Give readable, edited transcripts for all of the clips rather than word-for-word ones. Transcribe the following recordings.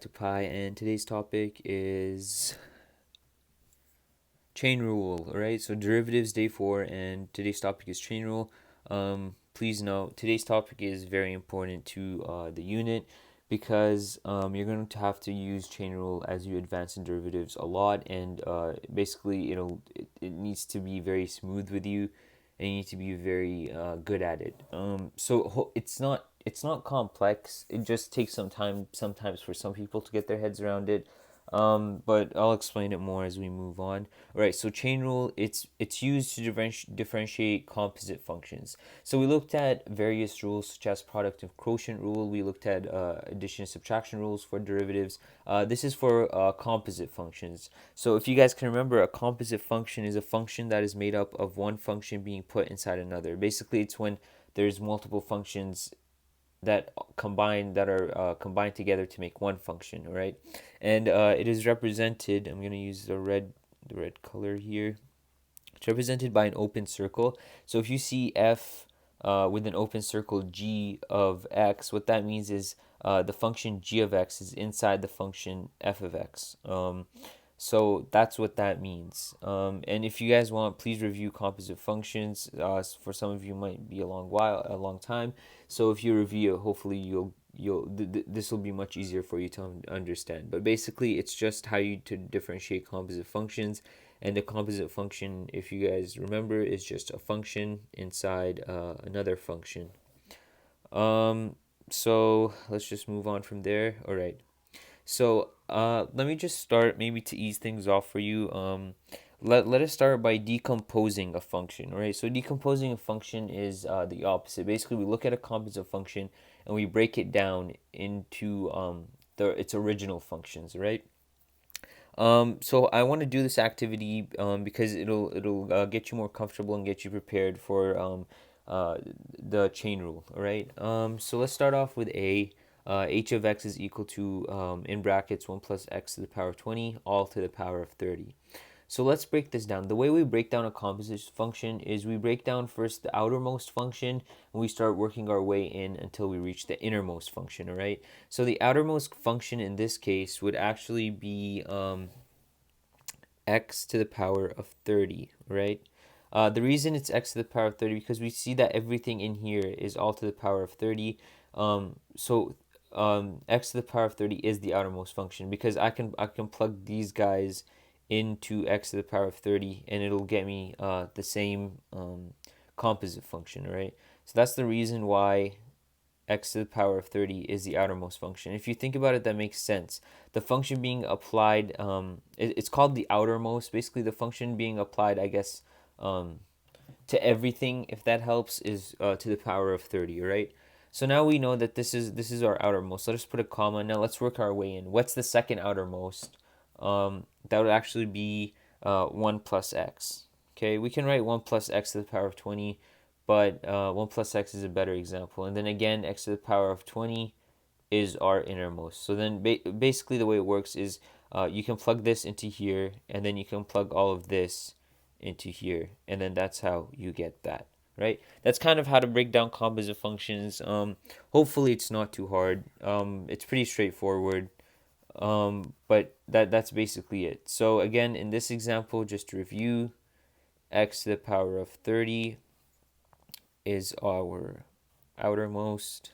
back to Pi, and today's topic is chain rule. All right, so derivatives day 4, and today's topic is chain rule. Please note today's topic is very important to the unit because you're going to have to use chain rule as you advance in derivatives a lot, and basically it needs to be very smooth with you, and you need to be very good at it. It's not complex. It just takes some time sometimes for some people to get their heads around it. But I'll explain it more as we move on. All right, so chain rule, it's used to differentiate composite functions. So we looked at various rules such as product and quotient rule. We looked at addition and subtraction rules for derivatives. This is for composite functions. So if you guys can remember, a composite function is a function that is made up of one function being put inside another. Basically, it's when there's multiple functions that are combined together to make one function, right? And it is represented. I'm gonna use the red color here. It's represented by an open circle. So if you see f with an open circle g of x, what that means is the function g of x is inside the function f of x. So that's what that means. And if you guys want, please review composite functions. For some of you, might be a long time. So if you review it, hopefully this will be much easier for you to understand. But basically, it's just how you to differentiate composite functions. And the composite function, if you guys remember, is just a function inside another function. So let's just move on from there. All right. So let me just start maybe to ease things off for you. Let us start by decomposing a function. All right. So decomposing a function is the opposite. Basically, we look at a composite function and we break it down into its original functions. Right. So I want to do this activity because it'll get you more comfortable and get you prepared for the chain rule. All right. So let's start off with a. H of x is equal to, in brackets, 1 plus x to the power of 20, all to the power of 30. So let's break this down. The way we break down a composite function is we break down first the outermost function, and we start working our way in until we reach the innermost function, all right? So the outermost function in this case would actually be x to the power of 30, right? The reason it's x to the power of 30 because we see that everything in here is all to the power of 30. X to the power of 30 is the outermost function because I can plug these guys into x to the power of 30 and it'll get me the same composite function, right? So that's the reason why x to the power of 30 is the outermost function. If you think about it, that makes sense. The function being applied, it's called the outermost. Basically, the function being applied, I guess, to everything, if that helps, is to the power of 30, right? So now we know that this is our outermost. Let us put a comma. Now let's work our way in. What's the second outermost? That would actually be 1 plus x. Okay, we can write 1 plus x to the power of 20, but 1 plus x is a better example. And then again, x to the power of 20 is our innermost. So then basically the way it works is you can plug this into here, and then you can plug all of this into here, and then that's how you get that, right? That's kind of how to break down composite functions. Hopefully it's not too hard. It's pretty straightforward. But that's basically it. So again, in this example, just to review, x to the power of 30 is our outermost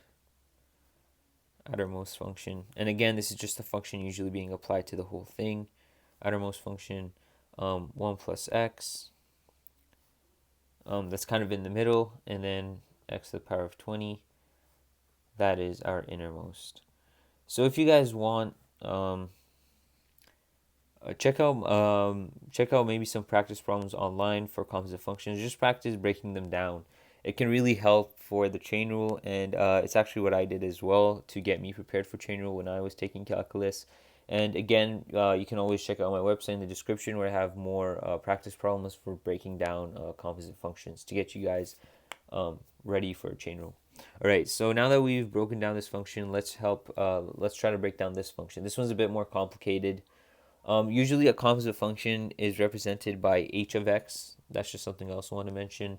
function. And again, this is just a function usually being applied to the whole thing. Outermost function, 1 plus x. That's kind of in the middle. And then x to the power of 20. That is our innermost. So if you guys want, check out maybe some practice problems online for composite functions. Just practice breaking them down. It can really help for the chain rule, and it's actually what I did as well to get me prepared for chain rule when I was taking calculus. And again, you can always check out my website in the description where I have more practice problems for breaking down composite functions to get you guys ready for chain rule. All right, so now that we've broken down this function, let's try to break down this function. This one's a bit more complicated. Usually a composite function is represented by h of x. That's just something else I want to mention.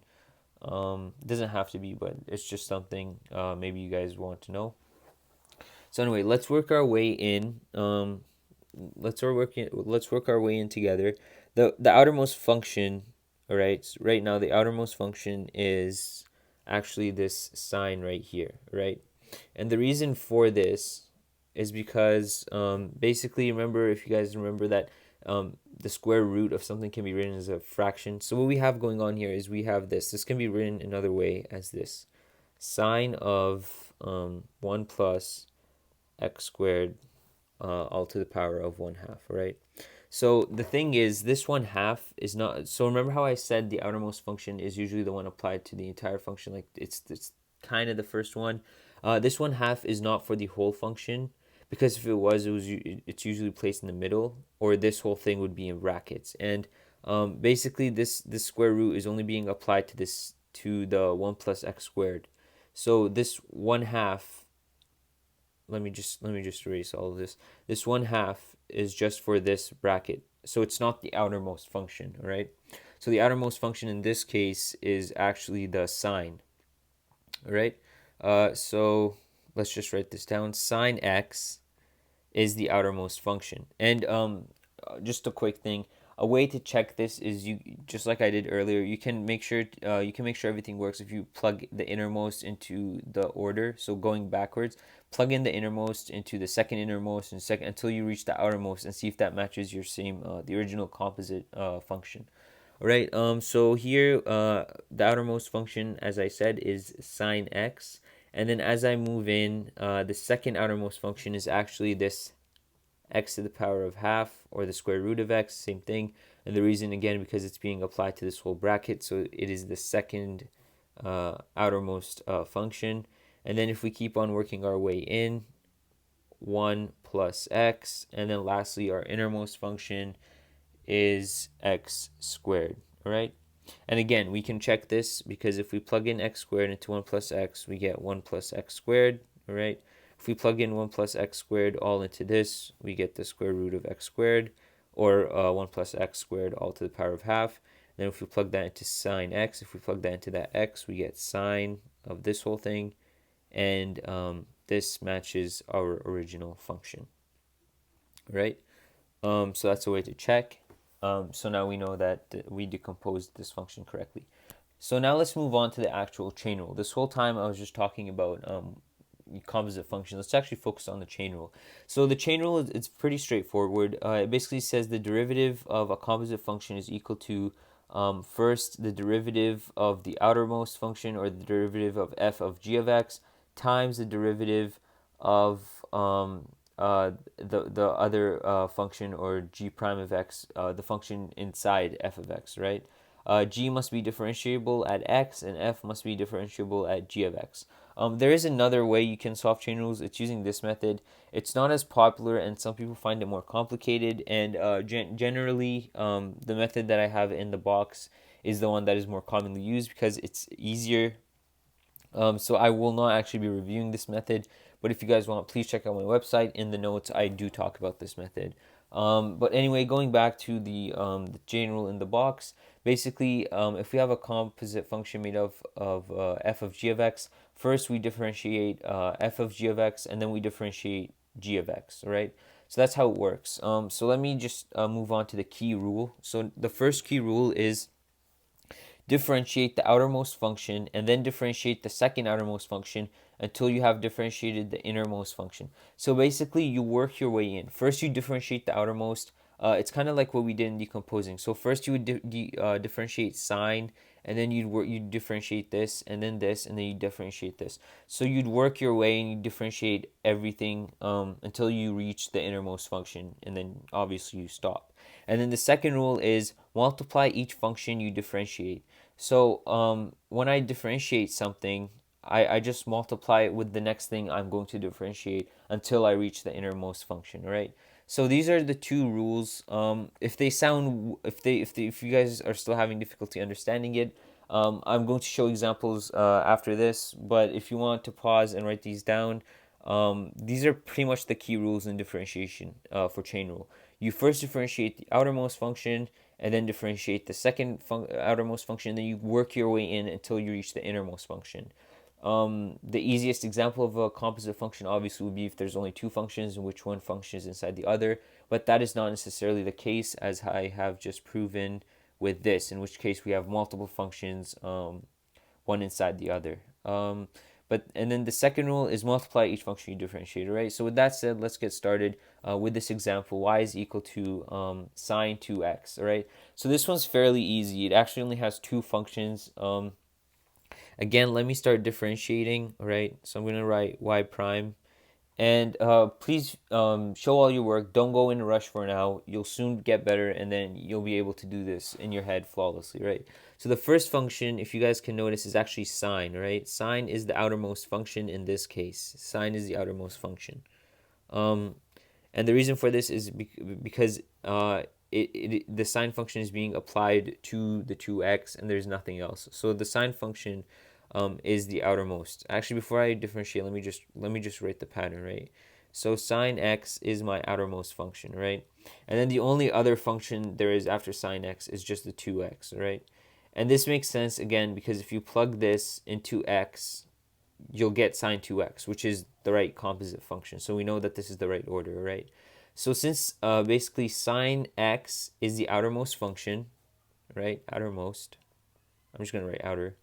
It doesn't have to be, but it's just something maybe you guys want to know. So anyway, let's work our way in. Let's work our way in together. The outermost function, all right. So right now, the outermost function is actually this sign right here, right? And the reason for this is because basically, remember, if you guys remember that the square root of something can be written as a fraction. So what we have going on here is we have this. This can be written another way as this: sine of 1 plus x squared all to the power of 1/2, right? So the thing is, this 1/2 is not. So remember how I said the outermost function is usually the one applied to the entire function, like it's kind of the first one. This 1/2 is not for the whole function, because if it was, it's usually placed in the middle, or this whole thing would be in brackets. And basically, this square root is only being applied to the 1 plus x squared. So this 1/2, let me just erase all of this. This 1/2 is just for this bracket, so it's not the outermost function, all right? So the outermost function in this case is actually the sine, all right? So let's just write this down. Sine x is the outermost function. And just a quick thing, a way to check this is, you just like I did earlier, you can make sure everything works if you plug the innermost into the order. So going backwards, plug in the innermost into the second innermost and second until you reach the outermost, and see if that matches your same the original composite function. All right. So here, the outermost function, as I said, is sine x. And then as I move in, the second outermost function is actually this x to the power of half, or the square root of x, same thing. And the reason, again, because it's being applied to this whole bracket, so it is the second outermost function. And then if we keep on working our way in, 1 plus x, and then lastly our innermost function is x squared, all right? And again, we can check this, because if we plug in x squared into 1 plus x, we get 1 plus x squared, all right? If we plug in 1 plus x squared all into this, we get the square root of x squared, or 1 plus x squared all to the power of half. Then if we plug that into sine x, if we plug that into that x, we get sine of this whole thing, and this matches our original function, right? So that's a way to check. So now we know that we decomposed this function correctly. So now let's move on to the actual chain rule. This whole time I was just talking about composite functions. Let's actually focus on the chain rule. So the chain rule is it's pretty straightforward. It basically says the derivative of a composite function is equal to first the derivative of the outermost function, or the derivative of f of g of x, times the derivative of the other function, or g prime of x, the function inside f of x, right? G must be differentiable at x, and f must be differentiable at g of x. There is another way you can solve chain rules. It's using this method. It's not as popular, and some people find it more complicated. And generally, the method that I have in the box is the one that is more commonly used, because it's easier. So I will not actually be reviewing this method, but if you guys want, please check out my website. In the notes, I do talk about this method. But anyway, going back to the chain rule in the box, basically, if we have a composite function made of f of g of x, first we differentiate f of g of x, and then we differentiate g of x, right? So that's how it works. So let me just move on to the key rule. So the first key rule is differentiate the outermost function, and then differentiate the second outermost function until you have differentiated the innermost function. So basically, you work your way in. First, you differentiate the outermost. It's kind of like what we did in decomposing. So first, you would differentiate sine, and then you'd differentiate this, and then you differentiate this. So you'd work your way, and you differentiate everything until you reach the innermost function, and then obviously you stop. And then the second rule is multiply each function you differentiate. So when I differentiate something, I just multiply it with the next thing I'm going to differentiate until I reach the innermost function, right? So these are the two rules. If you guys are still having difficulty understanding it, I'm going to show examples after this. But if you want to pause and write these down, these are pretty much the key rules in differentiation for chain rule. You first differentiate the outermost function, and then differentiate the second outermost function, and then you work your way in until you reach the innermost function. The easiest example of a composite function obviously would be if there's only two functions in which one function is inside the other, but that is not necessarily the case, as I have just proven with this, in which case we have multiple functions, one inside the other. And then the second rule is multiply each function you differentiate, right? So with that said, let's get started with this example. Y is equal to sine 2x, all right? So this one's fairly easy. It actually only has two functions. Again, let me start differentiating, all right? So I'm going to write y prime. And please show all your work. Don't go in a rush for now. You'll soon get better, and then you'll be able to do this in your head flawlessly, right? So the first function, if you guys can notice, is actually sine, right? Sine is the outermost function in this case. Sine is the outermost function. And the reason for this is because the sine function is being applied to the 2x, and there's nothing else. So the sine function is the outermost. Actually, before I differentiate, let me just write the pattern, right? So sine x is my outermost function, right? And then the only other function there is after sine x is just the 2x, right? And this makes sense again because if you plug this into x, you'll get sine 2x, which is the right composite function. So we know that this is the right order, right? So since basically sine x is the outermost function, right? Outermost. I'm just going to write outer.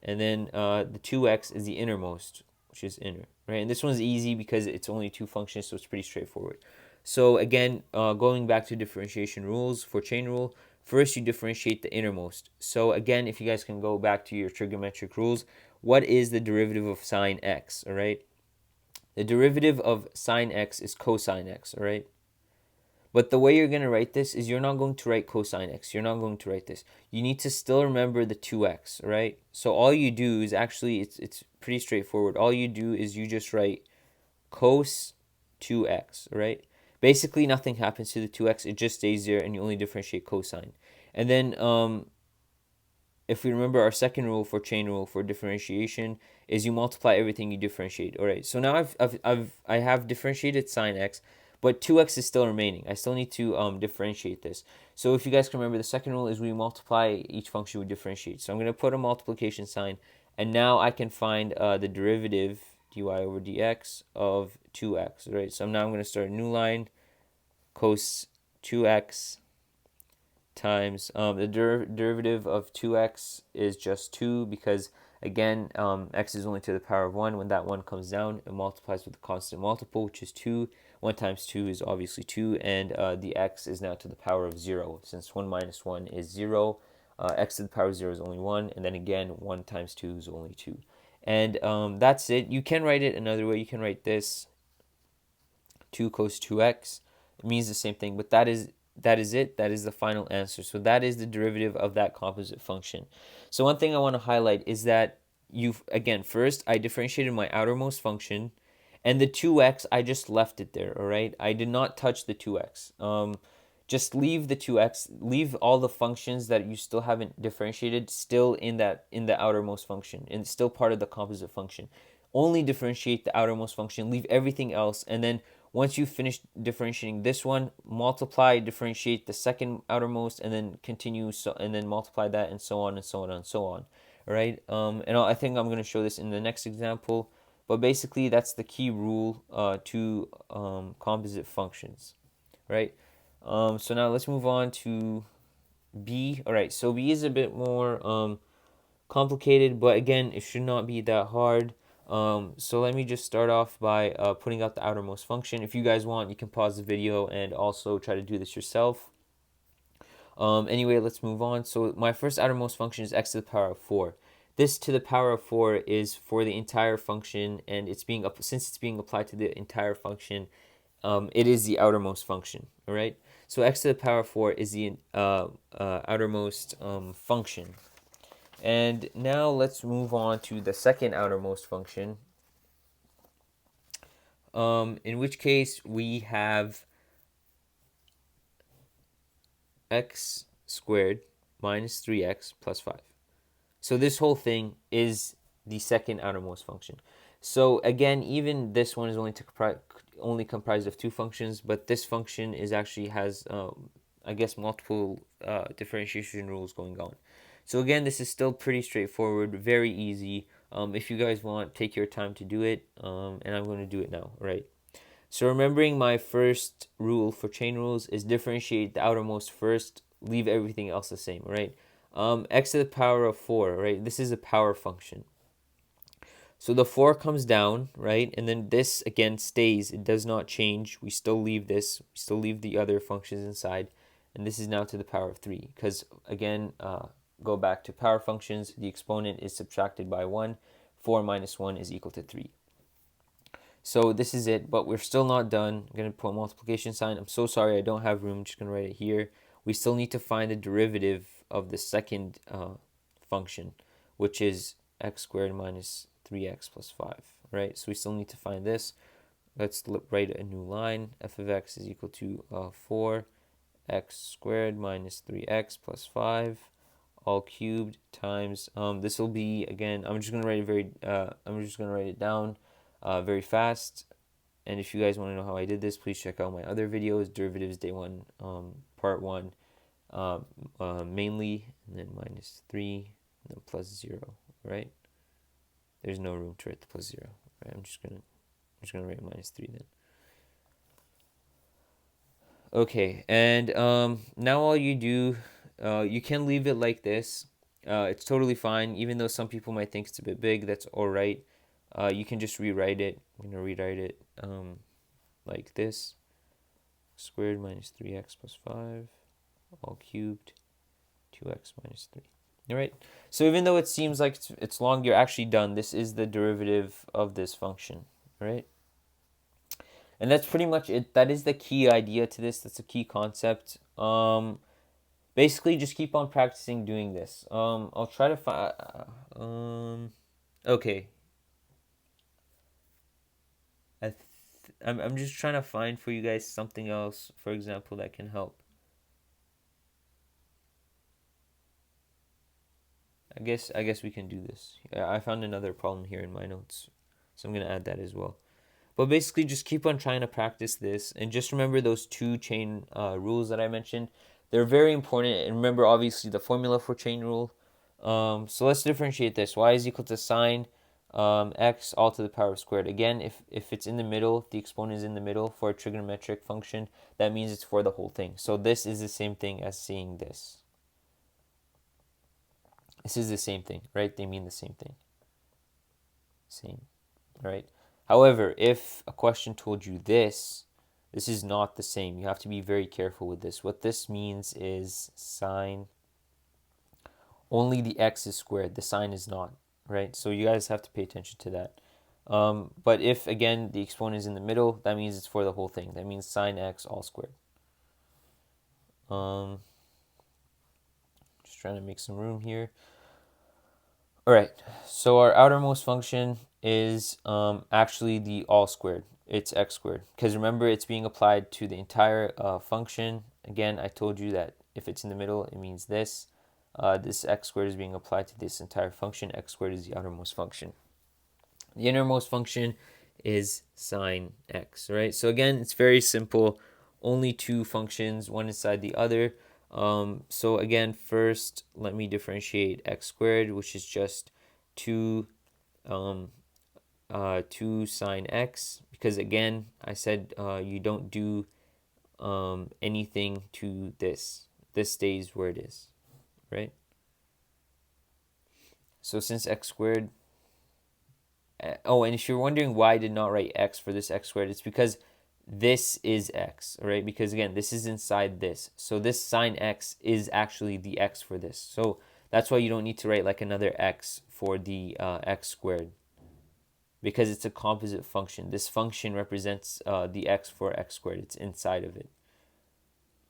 And then the 2x is the innermost, which is inner, right? And this one's easy because it's only two functions, so it's pretty straightforward. So again, going back to differentiation rules for chain rule, first you differentiate the innermost. So again, if you guys can go back to your trigonometric rules, what is the derivative of sine x, all right? The derivative of sine x is cosine x, all right? But the way you're going to write this is you're not going to write cosine x. You're not going to write this. You need to still remember the 2x, right? So all you do is actually, it's pretty straightforward. All you do is you just write cos 2x, right? Basically, nothing happens to the 2x. It just stays there, and you only differentiate cosine. And then if we remember our second rule for chain rule for differentiation is you multiply everything you differentiate. All right, so now I have differentiated sine x, but 2x is still remaining. I still need to differentiate this. So if you guys can remember, the second rule is we multiply each function we differentiate. So I'm going to put a multiplication sign, and now I can find the derivative dy over dx of 2x. Right, so now I'm going to start a new line, cos 2x times the derivative of 2x is just 2 because again x is only to the power of 1. When that 1 comes down, it multiplies with a constant multiple, which is 2. 1 times 2 is obviously 2, and the x is now to the power of 0. Since 1 minus 1 is 0, x to the power of 0 is only 1, and then again 1 times 2 is only 2. And that's it. You can write it another way. You can write this 2 cos 2x. It means the same thing, but that is it. That is the final answer. So that is the derivative of that composite function. So one thing I want to highlight is that again, first I differentiated my outermost function, and the 2x, I just left it there, all right? I did not touch the 2x. Just leave the 2x, leave all the functions that you still haven't differentiated still in the outermost function, and still part of the composite function. Only differentiate the outermost function, leave everything else, and then once you finish differentiating this one, multiply, differentiate the second outermost, and then continue, and then multiply that, and so on and so on and so on. All right. And I think I'm going to show this in the next example, but basically that's the key rule to composite functions, right? So now let's move on to B. All right. So B is a bit more complicated, but again, it should not be that hard. So let me just start off by putting out the outermost function. If you guys want, you can pause the video and also try to do this yourself. Anyway, let's move on. So my first outermost function is x to the power of 4. This to the power of 4 is for the entire function, and since it's being applied to the entire function, it is the outermost function. All right. So x to the power of 4 is the outermost function. And now let's move on to the second outermost function, in which case we have x squared minus 3x plus 5. So this whole thing is the second outermost function. So again, even this one is only comprised of two functions, but this function has I guess multiple differentiation rules going on. So again, this is still pretty straightforward, very easy. If you guys want, take your time to do it, and I'm going to do it now, right? So remembering my first rule for chain rules is differentiate the outermost first, leave everything else the same, right? X to the power of 4, right? This is a power function. So the 4 comes down, right? And then this, again, stays. It does not change. We still leave this. We still leave the other functions inside. And this is now to the power of 3. Because, again, go back to power functions. The exponent is subtracted by 1. 4 minus 1 is equal to 3. So this is it, but we're still not done. I'm going to put a multiplication sign. I'm so sorry I don't have room. I'm just going to write it here. We still need to find the derivative of the second function, which is x squared minus 3x plus 5, right? So we still need to find this. Let's write a new line. F of x is equal to 4x squared minus 3x plus 5 all cubed times, this will be, again, I'm just going to write it down very fast. And if you guys want to know how I did this, please check out my other videos, derivatives day 1, part 1, mainly, and then minus 3, and then plus 0, right? There's no room to write the plus 0, right? I'm just gonna write minus 3 then. Okay, and now all you do, you can leave it like this. It's totally fine, even though some people might think it's a bit big. That's all right. You can just rewrite it. I'm gonna rewrite it like this: squared minus 3x plus 5, all cubed, 2x minus 3. All right. So even though it seems like it's long, you're actually done. This is the derivative of this function, right? And that's pretty much it. That is the key idea to this. That's a key concept. Basically, just keep on practicing doing this. I'll try to find. Okay. I'm just trying to find for you guys something else, for example, that can help. I guess we can do this. I found another problem here in my notes, so I'm gonna add that as well. But basically, just keep on trying to practice this, and just remember those two chain rules that I mentioned. They're very important, and remember, obviously, the formula for chain rule. So let's differentiate this. Y is equal to sine x all to the power squared. Again, if it's in the middle, if the exponent is in the middle for a trigonometric function, that means it's for the whole thing. So this is the same thing as seeing this. This is the same thing, right? They mean the same thing. Same, right? However, if a question told you this is not the same. You have to be very careful with this. What this means is sine, only the x is squared. The sine is not, right? So you guys have to pay attention to that. But if, again, the exponent is in the middle, that means it's for the whole thing. That means sine x all squared. Just trying to make some room here. All right, so our outermost function is actually the all squared. It's x squared. Because remember, it's being applied to the entire function. Again, I told you that if it's in the middle, it means this. This x squared is being applied to this entire function. X squared is the outermost function. The innermost function is sine x, right? So again, it's very simple. Only two functions, one inside the other. So again, first, let me differentiate x squared, which is just 2 sine x, because again, I said you don't do anything to this. This stays where it is, right? So since x squared, and if you're wondering why I did not write x for this x squared, it's because this is x, right? Because again, this is inside this. So this sine x is actually the x for this. So that's why you don't need to write like another x for the x squared, because it's a composite function. This function represents the x for x squared. It's inside of it.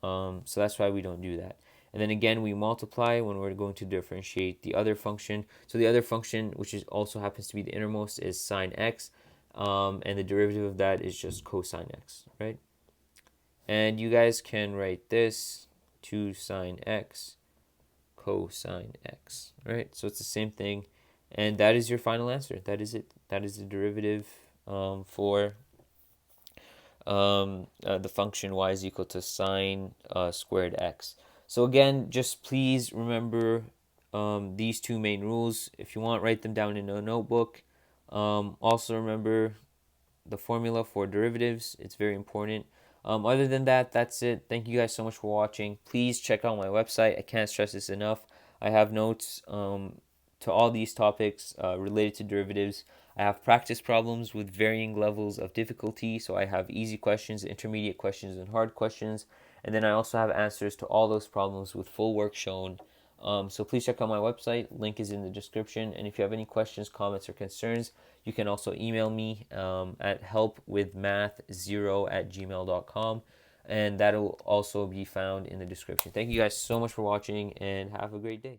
So that's why we don't do that. And then again, we multiply when we're going to differentiate the other function. So the other function, which also happens to be the innermost, is sine x. And the derivative of that is just cosine x, right? And you guys can write this 2 sine x cosine x, right? So it's the same thing. And that is your final answer. That is it. That is the derivative for the function y is equal to sine squared x. So again, just please remember these two main rules. If you want, write them down in a notebook. Also remember the formula for derivatives. It's very important. Other than that, that's it. Thank you guys so much for watching. Please check out my website. I can't stress this enough. I have notes to all these topics related to derivatives. I have practice problems with varying levels of difficulty. So I have easy questions, intermediate questions, and hard questions. And then I also have answers to all those problems with full work shown. So please check out my website. Link is in the description. And if you have any questions, comments, or concerns, you can also email me at helpwithmath0@gmail.com. And that'll also be found in the description. Thank you guys so much for watching and have a great day.